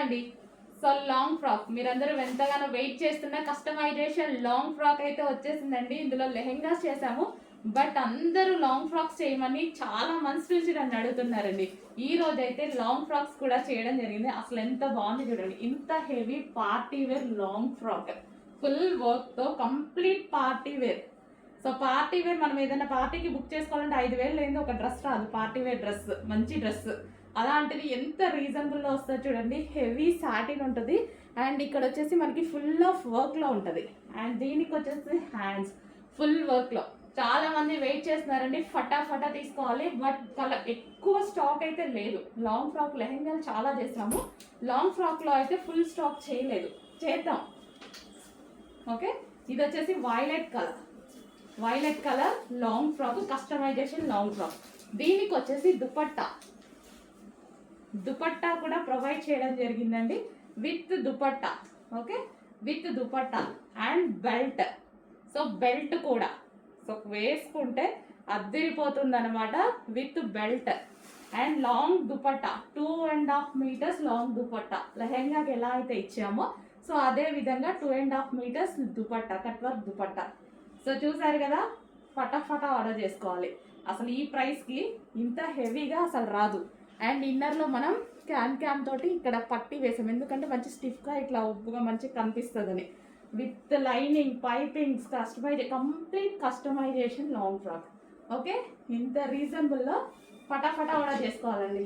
అండి. So long frock మీరందరూ ఎంతగానో వెయిట్ చేస్తున్న కస్టమైజేషన్ లాంగ్ ఫ్రాక్ అయితే వచ్చేసిందండి. ఇందులో లెహెంగాస్ చేసాము, బట్ అందరూ లాంగ్ ఫ్రాక్స్ చేయమని చాలా మంత్స్ నుంచి నన్ను అడుగుతున్నారండి. ఈ రోజు అయితే లాంగ్ ఫ్రాక్స్ కూడా చేయడం జరిగింది. అసలు ఎంత బాగుంది చూడండి, ఇంత heavy party wear long frock, full వర్క్తో complete party wear. So party wear మనం ఏదైనా పార్టీకి బుక్ చేసుకోవాలంటే 5,000 లేని ఒక డ్రెస్ రాదు. పార్టీ వేర్ డ్రెస్, మంచి డ్రెస్, అలాంటిది ఎంత రీజనబుల్లో వస్తుంది చూడండి. హెవీ సాటిన్ ఉంటుంది అండ్ ఇక్కడ వచ్చేసి మనకి ఫుల్ ఆఫ్ వర్క్లో ఉంటుంది. అండ్ దీనికి వచ్చేసి హ్యాండ్స్ ఫుల్ వర్క్లో. చాలా మంది వెయిట్ చేస్తున్నారండి, ఫటాఫటా తీసుకోవాలి, బట్ ఎక్కువ స్టాక్ అయితే లేదు. లాంగ్ ఫ్రాక్ లెహెంగాలు చాలా చేసాము, లాంగ్ ఫ్రాక్లో అయితే ఫుల్ స్టాక్ చేయలేదు, చేద్దాం. ఓకే, ఇది వచ్చేసి violet colour long frock, customisation long frock. దీనికి వచ్చేసి దుపట్టా కూడా ప్రొవైడ్ చేయడం జరిగిందండి, with dupatta. Okay, with dupatta and belt. So belt కూడా సో వేసుకుంటే అద్దరిపోతుంది అనమాట, with belt and long dupatta. 2.5 metres long dupatta. లెహెంగాకి ఎలా అయితే ఇచ్చామో సో అదే విధంగా 2.5 metres dupatta, cut work dupatta. So చూసారు కదా, ఫటాఫటా ఆర్డర్ చేసుకోవాలి. అసలు ఈ ప్రైస్కి ఇంత హెవీగా అసలు రాదు. అండ్ ఇన్నర్లో మనం క్యామ్ తోటి ఇక్కడ పట్టి వేసాం, ఎందుకంటే మంచి స్టిఫ్గా ఇట్లా ఉబ్బుగా మంచిగా కనిపిస్తుందని. With lining, pipings, complete customization long frock. Okay, ఇంత రీజనబుల్లో ఫటాఫటా ఆర్డర్ చేసుకోవాలండి.